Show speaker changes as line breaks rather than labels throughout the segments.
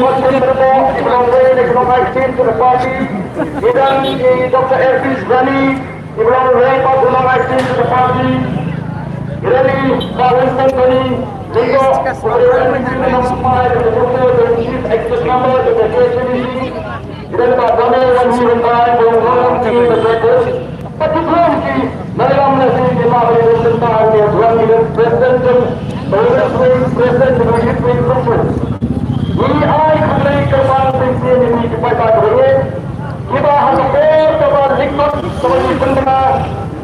Muslim Berbo, Ibrahim Economic Team to the party. Then Dr. Elvis Ghani, Ibrahim Economic Team to the party. Then Winston Ghani, Lingo, the Chief Executive Member of the KCDC. Then Dane Wanji Rindai, the Directors. But the Naram Nasi, the Mahali Sultan, the President, President of the Ukraine Conference. We are complete the kita berdua. Kita harus berdebat hikmat sebagai pendengar.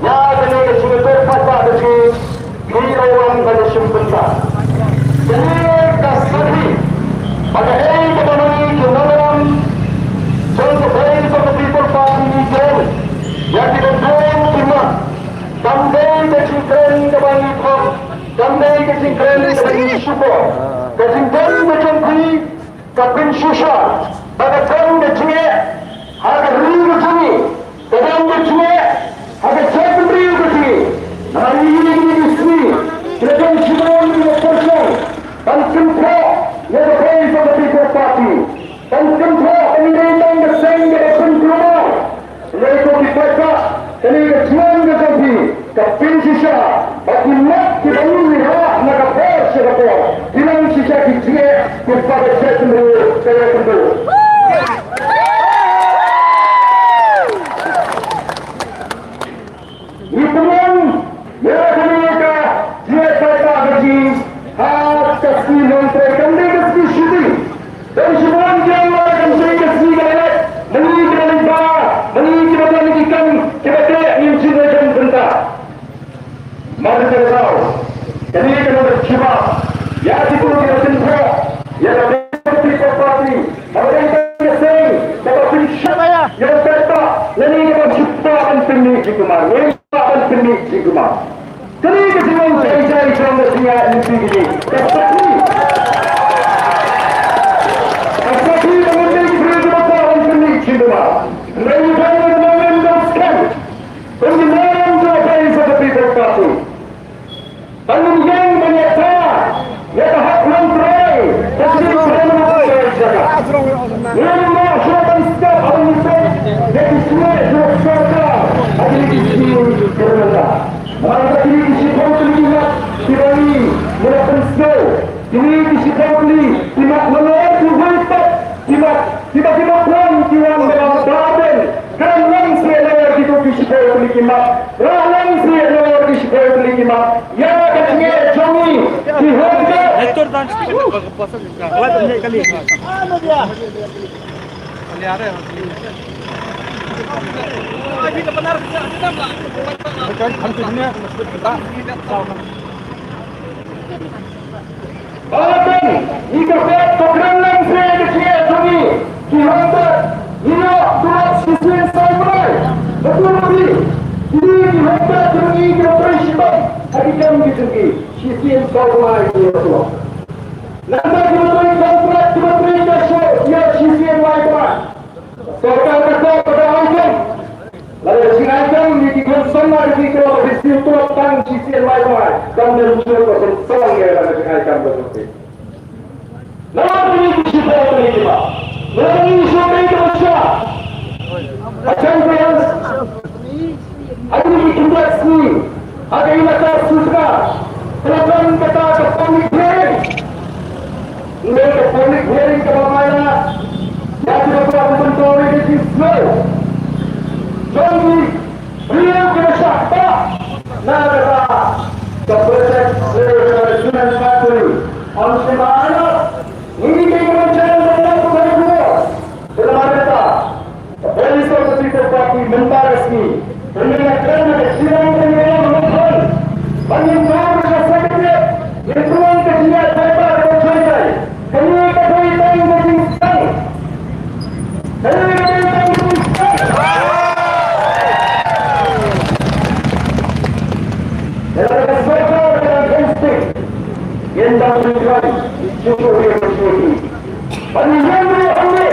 Ya, jadi kita berdebat dengan kirawan pada sempurna. Jadi kasih pada hari kemudian kemudian contoh dari seperti people party ini yang kita tahu cuma sampai kecingkren kembali kok sampai kecingkren kembali support kecingkren macam ni kapin susah pada kan kecingnya harga real kecingnya kadang kecingnya harga secondary kecingnya hari ini sini kadang cuma ni person dan control yang the of the people party dan control ini memang keseng dari control mereka dibaca ini kecuali kecuali kapin sisa bagi mak kita ini nak apa siapa bilang sisa kecil kepada saya sendiri Itulah yang mereka dia kata bagi hak kasih menteri kami kasih syuting dan semua yang akan saya kasih kepada meninggal kepada yang sudah bentar. Mari kita tahu. Jadi kita bercuba. Ya itu kita tentu. Ya kita berparti. Orang yang sering dapat pensyarah. Yang kata, ini kita bercuba penting jikuma. Yang penting jikuma. Jadi kita semua saya sama dia ini. Tapi mengenai berjuba penting jikuma. kali. Ano dia? Kunyari. Lagi ke benar kita lah. Kan hantunya kita tahu. Alasan, jika program yang saya kecil kami dihantar, ini surat sisi sampai betul lebih. Ini dihantar kami ke presiden, hari kami kecil sisi sampai itu. Nanti kita kontrak kita ya sisi yang lain. Sorkar kata pada awal, lalu silakan dikonsolidasi di bawah istilah tentang sisi yang lain dan menuju ke sensor yang ada dikaitkan betul. Lalu ini kita terima. Lalu ini sudah kita akan beres. Hari ini kita sih, hari ini kita sudah. Telah kita public hearing. Ini public hearing kemana? Yang beberapa bentuk ini slow. Jadi, beliau kena syakta. Nah, kata, keprojek Sunan Faturi. Oleh sebab ini dengan jalan benar kepada dua. Dalam kata, dari seorang parti mentah resmi. Mengingatkan sidang pemilihan menonton. Mengingatkan berkasanya. Lingkungan kejilat hebat dan jaya. Kami kata yang berjinsang. Yang dapat dikali cukup yang bersyukur. Panjang berani,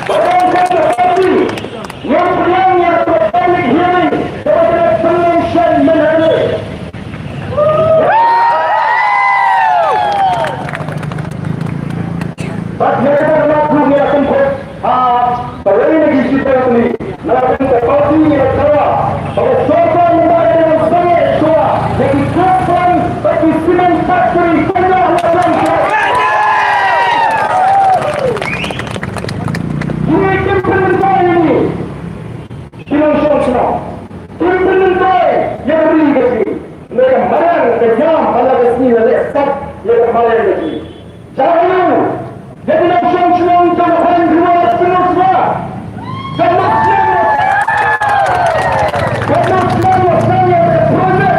barangkali hati yang berani berpaling healing kepada pengusaha menarik. But mereka melakukan yang tempat. Bagaimana lagi kita ini melakukan seperti yang salah. Pada soal yang ada dalam saya salah. Lagi kapan bagi cement factory pernah lakukan. Ini implementasi ini. Financial implementasi yang beri lagi. Mereka marah kejam malah kesini lesat yang marah lagi. Jangan. Jadi nasional jangan dua semua. Jangan semua saya projek.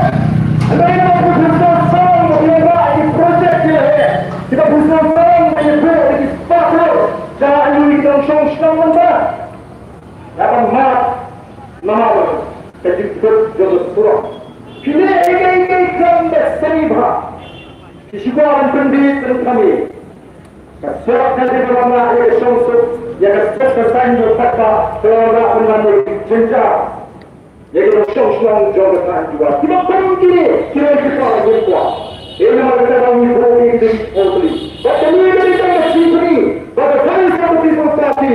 Mereka berusaha sama dengan projek ini. Kita berusaha sama dengan ini sepatu. Jangan ini nasional mana? Dapat mat nama terjebak jauh surah. Kini ini gambar seriba. Kesibukan pendiri kami. Sebab dari beramah ia syamsul yang kesan yang takkan beramah menandai jenjang yang syamsul jawatan juga kita pergi kita lagi kuat ini mereka dalam ini dari polri bahkan ini dari tangan sipri bahkan kali seperti kontrasi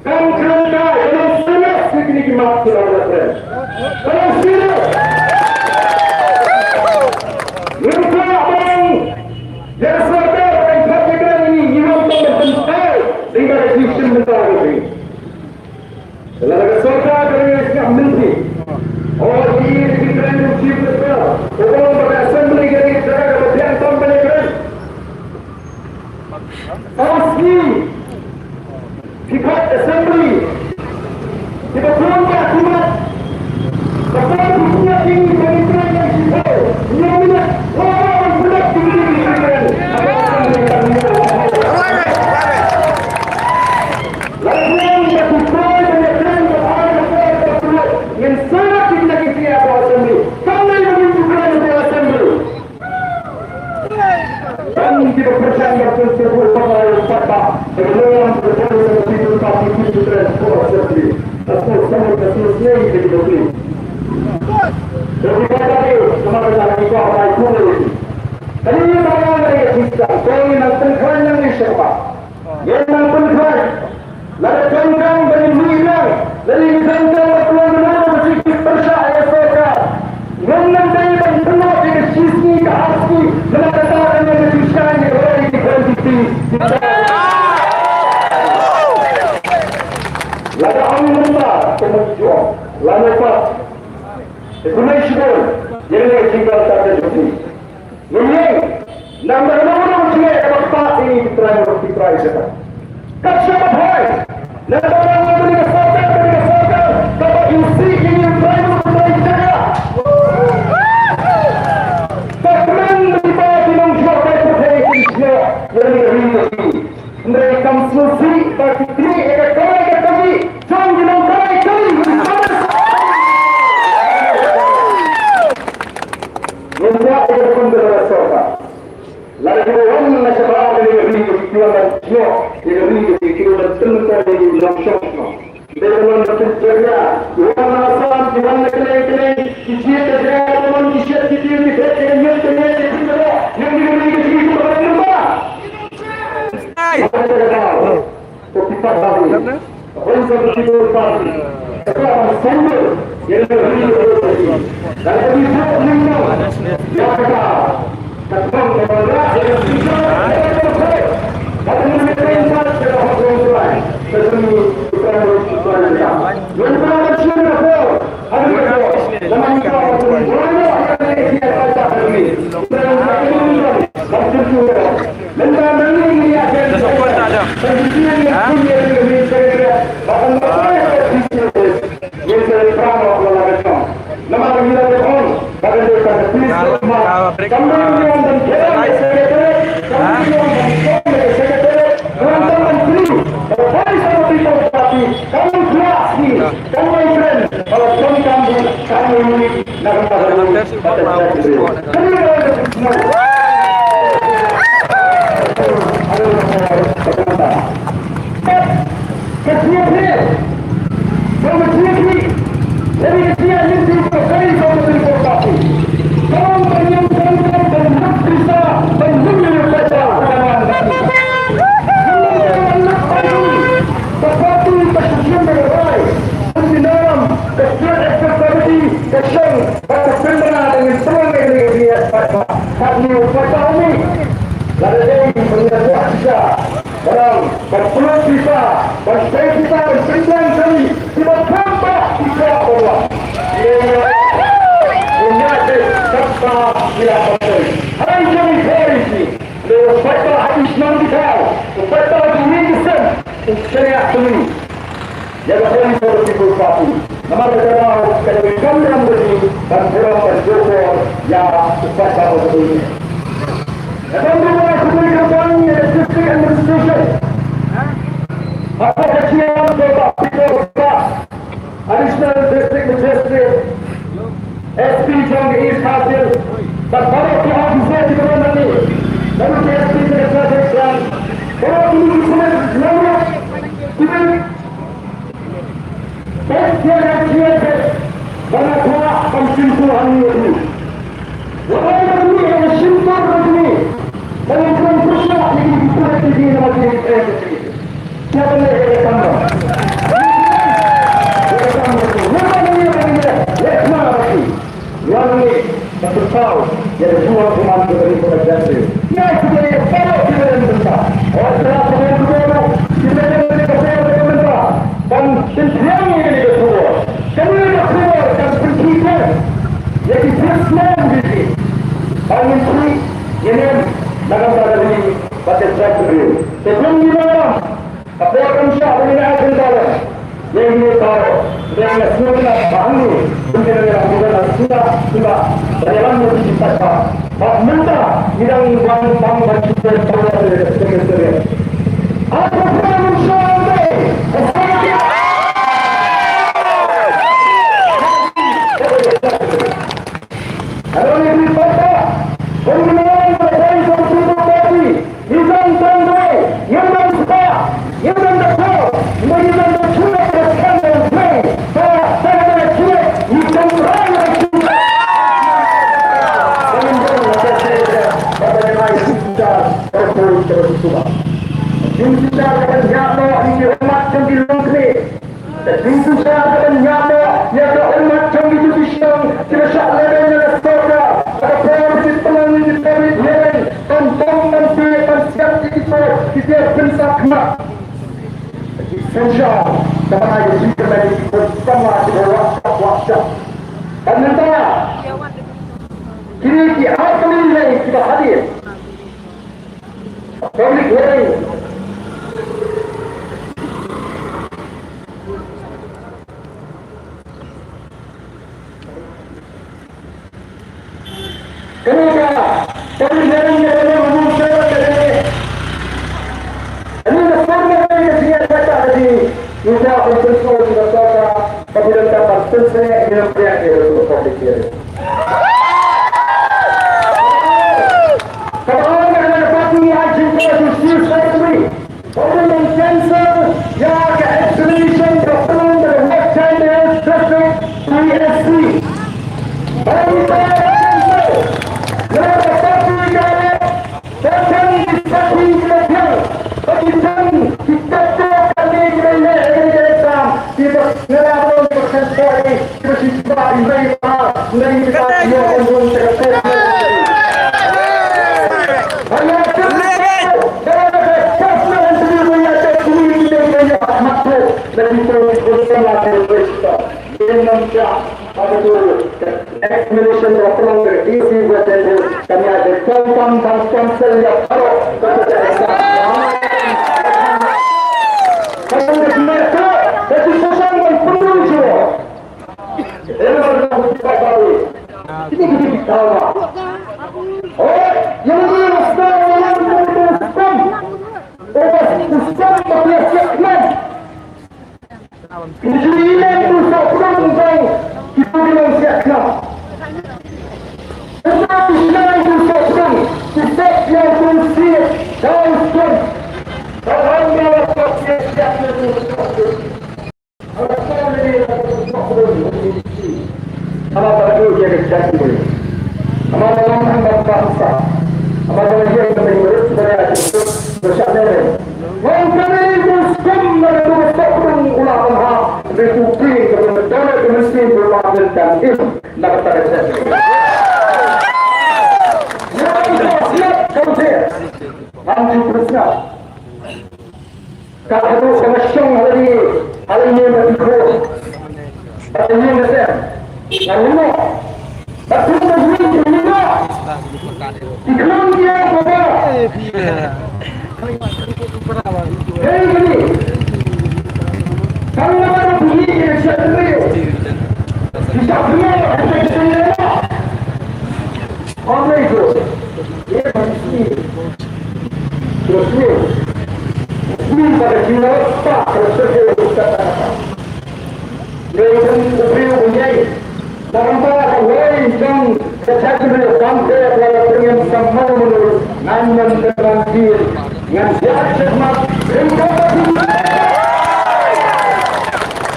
dan kerana dalam serius ini kimat silahkan dalam serius mereka abang yang sadar sehingga restriction bentar ini. Selain keserta dari Islam menteri, और ये different chief minister, orang berassembly dari negara bagian company keren. Asli, pihak assembly, kita punya kuat. Sebab punya tinggi pemikiran yang sifat, yang minat orang budak tinggi pemikiran. Yang sangat kita kira bahwa assembly, kami menunjukkan bahwa assembly. Kami tidak percaya tersebut pada fakta. Sebelum berjaya seperti itu kami tunjukkan bahwa assembly. Asal sama kasusnya ini begitu. Jadi kata dia, kemarin lagi kau orang itu lagi. Kali ini orang dari kita, kau ini nanti kan yang siapa? Yang nanti kan, lalu kangkang dari milang, dari kangkang berkeluar bersikap percaya sekat. Yang nanti dari penuh di sisi ke asli, menakutkan yang disisikan di orang di kondisi. Lalu kami minta kemajuan, lalu apa? Information yang tinggal tak terjadi. Ini nama juga apa ini terakhir sekarang. Kacau boy, nama dari kesalahan, kalau isi ini terakhir jaga. Takkan dibagi menjual percaya yang ini. Mereka mesti bagi ini kami jangan kami. Menjadi pun berasal. Lalu orang masyarakat ini berikan dia, dia berikan tentang ini langsung. Dengan terjaga, orang asal, orang kelai-kelai, kisah terjaga, orang kisah kita ini berjalan yang terjaga, yang diberikan itu berapa? Apa terjadi? Kita tahu. Orang seperti itu pasti. Sekarang sumber yang diberikan. Lalu kita mengenal. Ya kata, katong kepada yang bisa dan memerintah secara kontrol. Sesuatu yang yang berhasil betul. Ada betul. Zaman kita banyak yang kita baca ini. Dan juga tentang ini akan pendidikan yang punya bahkan yang terperangkap oleh kita. Nama kita pun pada dekat tulis kami yang dan kami kami kelas ni, kami friend, kalau kami ini nak mengingat kita dalam berpuluh kita, berpuluh kita, bersembilan kali kita tambah kita Allah. Menyadari serta tidak betul. Hari ini hari ini, lepas hadis nanti kau, lepas ini kesan, syariat ini. Yang akan diperlukan satu. Nama negara kalau kami yang berdiri dan orang berjoko yang cepat dapat berdiri. Dan juga sebelum kami ada district administration. Apa kecilan bapak kita additional district magistrate SP Jong East hasil dan para pihak bisa dikenali. Lalu SP Sekretariat kalau ini semua lalu kita Tiada banyak orang pensimpulan ini. Walaupun ini yang simpul ini, dalam proses yang dibuat di dalam diri kita. Siapa yang akan tambah? Siapa yang akan lekma lagi? Yang ini bersau yang semua umat dari pekerjaan ini. Ia sebagai para pimpinan besar. Orang telah mengumpulkan pimpinan besar pemerintah dan sentiasa ini keluar. Kami keluar dan berpikir yang Islam ini. Kami ini yang dalam pada ini pada saat ini. Sebelum dimalam, apa akan syah ini akan dalam. Yang ini tahu, yang semua pahami. Mungkin yang sudah dalam kita tak. Pak Menteri bidang bank dan juga sekretariat. Apa yang syah ini? Kalau ini pada penggunaan berkait dengan tadi, nizam tandai, yang suka, yang dasar, yang dasar berkaitan dengan saya cuy, nizam ramai cuy. Bagaimana kita terus kita akan nyata di umat yang di negeri. Kita akan nyata yang umat yang di Indonesia. Kita akan kita bangsa kemak. Insya Allah kita kembali bersama dengan waktu. Dan nanti kini di hari ini kita hadir. Public hearing. Kenapa? Public hearing adalah memutuskan kita untuk kita kata apabila dapat selesai dengan proyek itu public hearing. Kalau orang yang dapat haji itu seriously, orang yang cancel ya ke explanation perlu dari website district PSC. Bagi saya cancel, ya dapat dijaga, datang di satu level, bagi kita kita melakukan proses ini kita simpan mereka kita yang untuk explanation of the DC kami ada tentang cancel yang harus ini kita tahu. Oh, yang ini Ustaz yang Ustaz. Oh, Ustaz boleh siapkan. Ini Ustaz pulang kita belum siapkan. Ustaz Islam Ustaz pulang. Ustaz yang fungsi dan Ustaz. Kalau Ustaz siapkan Ustaz. Kalau ini apa baru dia jadi boleh. Apa orang bangsa. Apa dia yang menurut saudara itu bersama. Mungkin muslim menurut ulama republik kebenaran muslim bermakna dan itu nak terjadi. Siap kau maju terusnya. Kalau itu sama syong hari ini berikut. Hari ini nasib. Yang ini, tapi maju ini iklan dia apa? Hei ini, kalau ada bunyi yang serius, bisa benar apa yang saya apa itu? Dia masih terus ini pada jiwa tak tersedia kata-kata. Dengan upaya bunyi, tanpa awal yang kecajuan sampai pada dengan sama menurut nanyan terakhir yang siap semak ringkasan.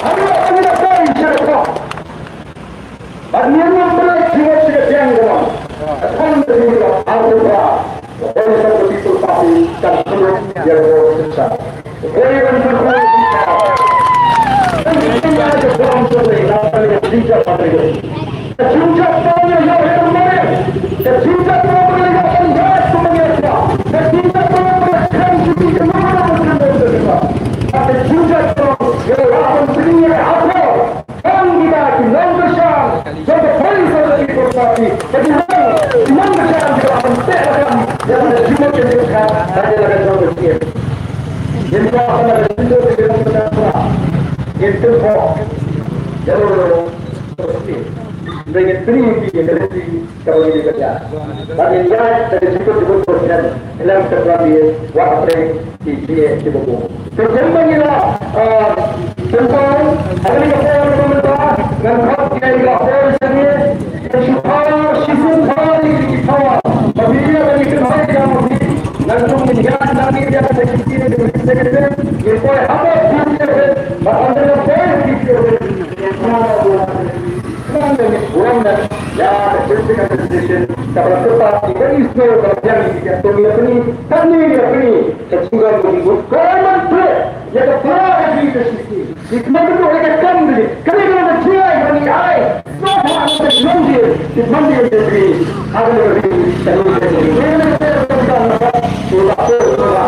Ada tidak tahu siapa. Adanya berat jiwa sedang dalam. Akan terlihat arwah. Oleh sebab itu tapi tak perlu dia berusaha. Oleh sebab itu ada orang terlihat yang tidak patut. Sejujurnya yang kemarin, sejujurnya yang enggak semuanya, sejujurnya yang sudah kemana berada. Tapi sejujurnya yang akan berinya apa? Kan kita bilang besar, jadi polis harus diperhati. Jadi bilang besar juga akan terang yang ada jumlah yang besar dan yang ada jumlah kecil. Jadi kalau ada jumlah yang besar, itu kok jalur seperti dengan tinggi dari kalau ini kerja. Bagi dia dari situ disebut proses dalam terjadi waktu di buku. Sesungguhnya tentang hari ini pemerintah dan kerja yang sendiri supaya sistem kali kita apabila bagi kerja yang mesti langsung menjadi nanti dia akan dikira dengan sekretariat supaya apa dia bahkan dalam orang dan ya dengan decision kalau tetap tidak isu kerjaan di dunia ini kami ini sehingga begitu government ya terpaksa di sisi di mana itu mereka kembali kami kalau berjaya kami ai semua ada menjadi di mana jadi ada lebih terus jadi ini sudah sudah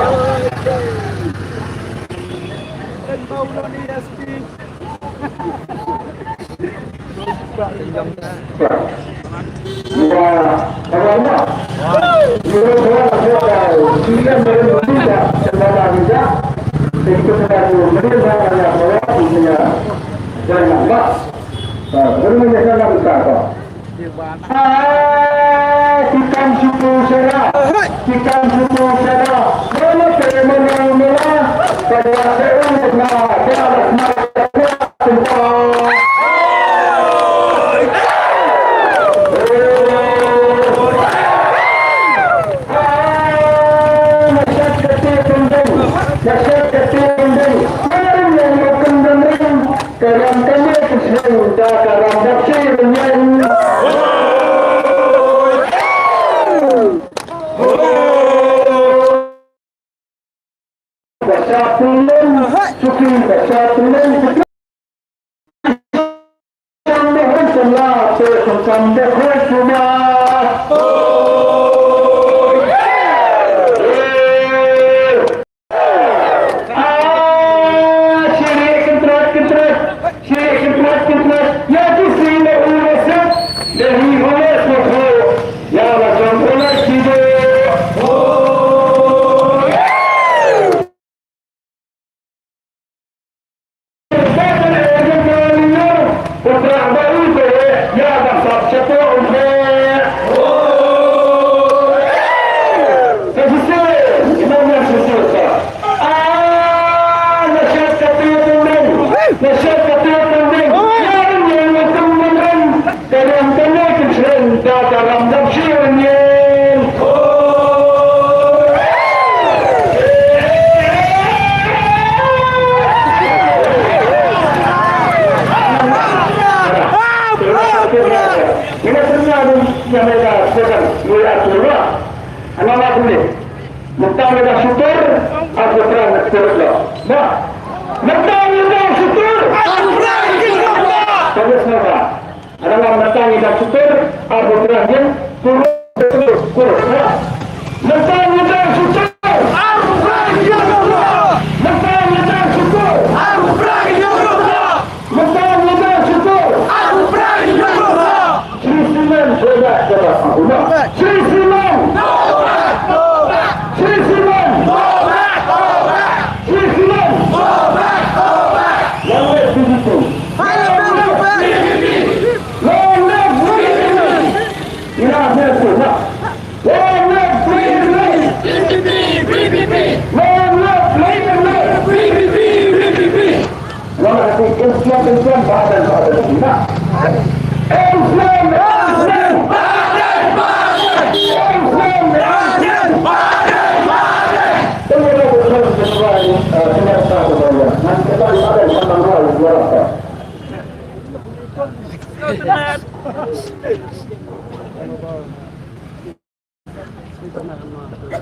semesta semuanya. Nanti kita lihat ada tentang hal yang berapa.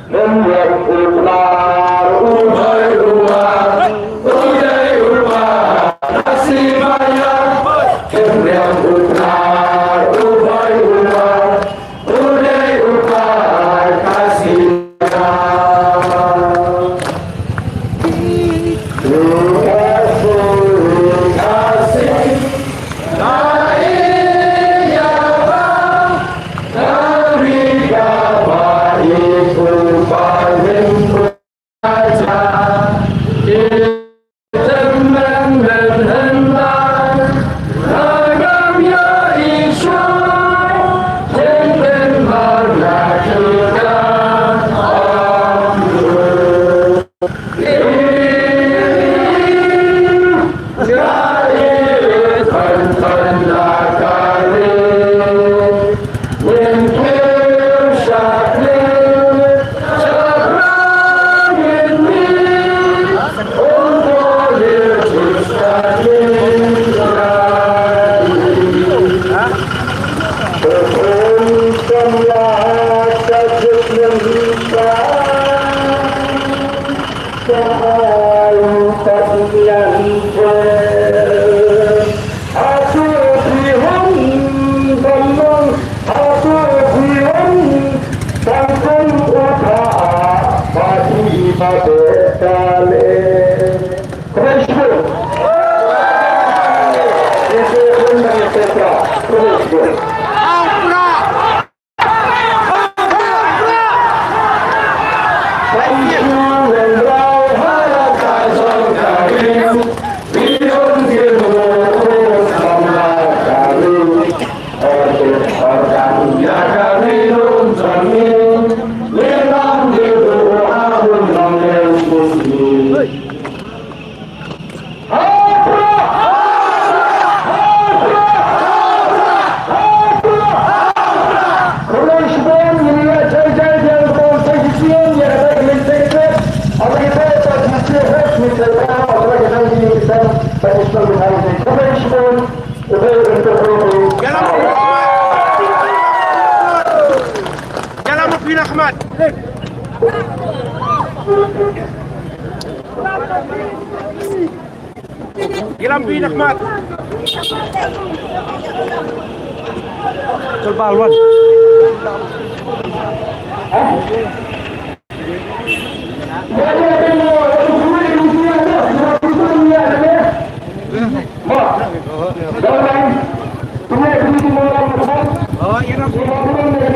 Membuat ular, ubai ular, ubai ular, kasih bayar. Membuat ular, ubai ular, ubai ular, kasih bayar.
Jalan mobil Ahmad. Jalan mobil Ahmad. Coba Alwan.
Oh,